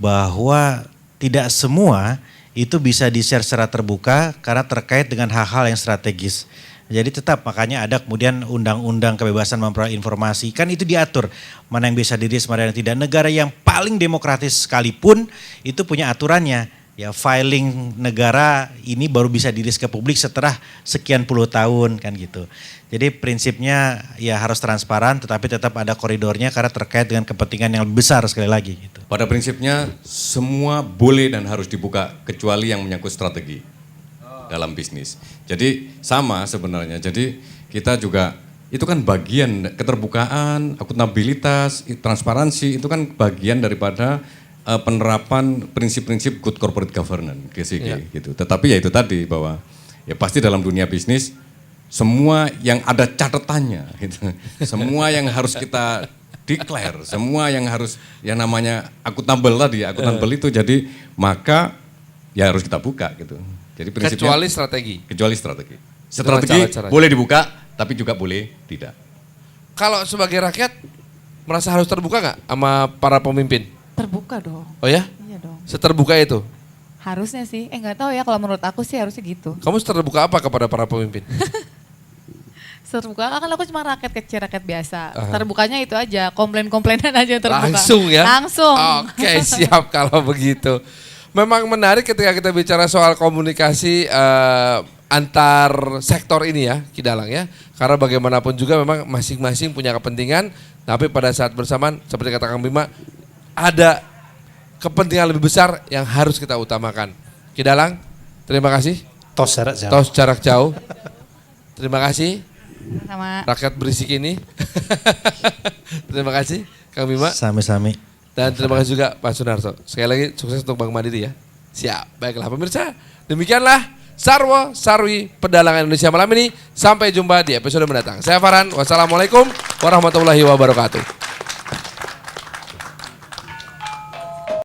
bahwa tidak semua itu bisa di-share secara terbuka karena terkait dengan hal-hal yang strategis. Jadi tetap makanya ada kemudian undang-undang kebebasan memperoleh informasi, kan itu diatur mana yang bisa dirilis, mana yang tidak. Negara yang paling demokratis sekalipun itu punya aturannya. Ya filing negara ini baru bisa dirilis ke publik setelah sekian puluh tahun kan gitu. Jadi prinsipnya ya harus transparan tetapi tetap ada koridornya karena terkait dengan kepentingan yang lebih besar sekali lagi gitu. Pada prinsipnya semua boleh dan harus dibuka kecuali yang menyangkut strategi dalam bisnis. Jadi sama sebenarnya. Jadi kita juga itu kan bagian keterbukaan, akuntabilitas, transparansi itu kan bagian daripada penerapan prinsip-prinsip good corporate governance GCG gitu. Tetapi ya itu tadi bahwa ya pasti dalam dunia bisnis semua yang ada catatannya gitu. Semua yang harus kita declare, semua yang harus yang namanya akuntabel tadi, akuntabel itu jadi maka ya harus kita buka gitu. Jadi prinsipnya Kecuali strategi. kecuali strategi. Dengan Strategi cara-caranya. boleh dibuka tapi juga boleh tidak. Kalau sebagai rakyat merasa harus terbuka nggak sama para pemimpin? Terbuka dong. Oh ya? Iya dong. Seterbuka itu? Harusnya sih. Nggak tahu ya kalau menurut aku sih harusnya gitu. Kamu terbuka apa kepada para pemimpin? Terbuka kan aku cuma rakyat kecil, rakyat biasa. Terbukanya itu aja, komplain-komplainan aja yang terbuka. Langsung ya? Langsung. Oke, siap kalau begitu. Memang menarik ketika kita bicara soal komunikasi antar sektor ini ya, Kidalang ya. Karena bagaimanapun juga memang masing-masing punya kepentingan, tapi pada saat bersamaan seperti kata Kang Bima, ada kepentingan lebih besar yang harus kita utamakan. Kidalang, terima kasih. Tos jarak jauh. Tos jarak jauh. Terima kasih Sama rakyat berisik ini. Terima kasih Kang Bima. Sami-sami. Dan terima kasih juga Pak Sunarso. Sekali lagi sukses untuk Bank Mandiri ya. Siap. Baiklah pemirsa, demikianlah Sarwo Sarwi Pedalangan Indonesia malam ini. Sampai jumpa di episode mendatang. Saya Farhan. Wassalamualaikum warahmatullahi wabarakatuh.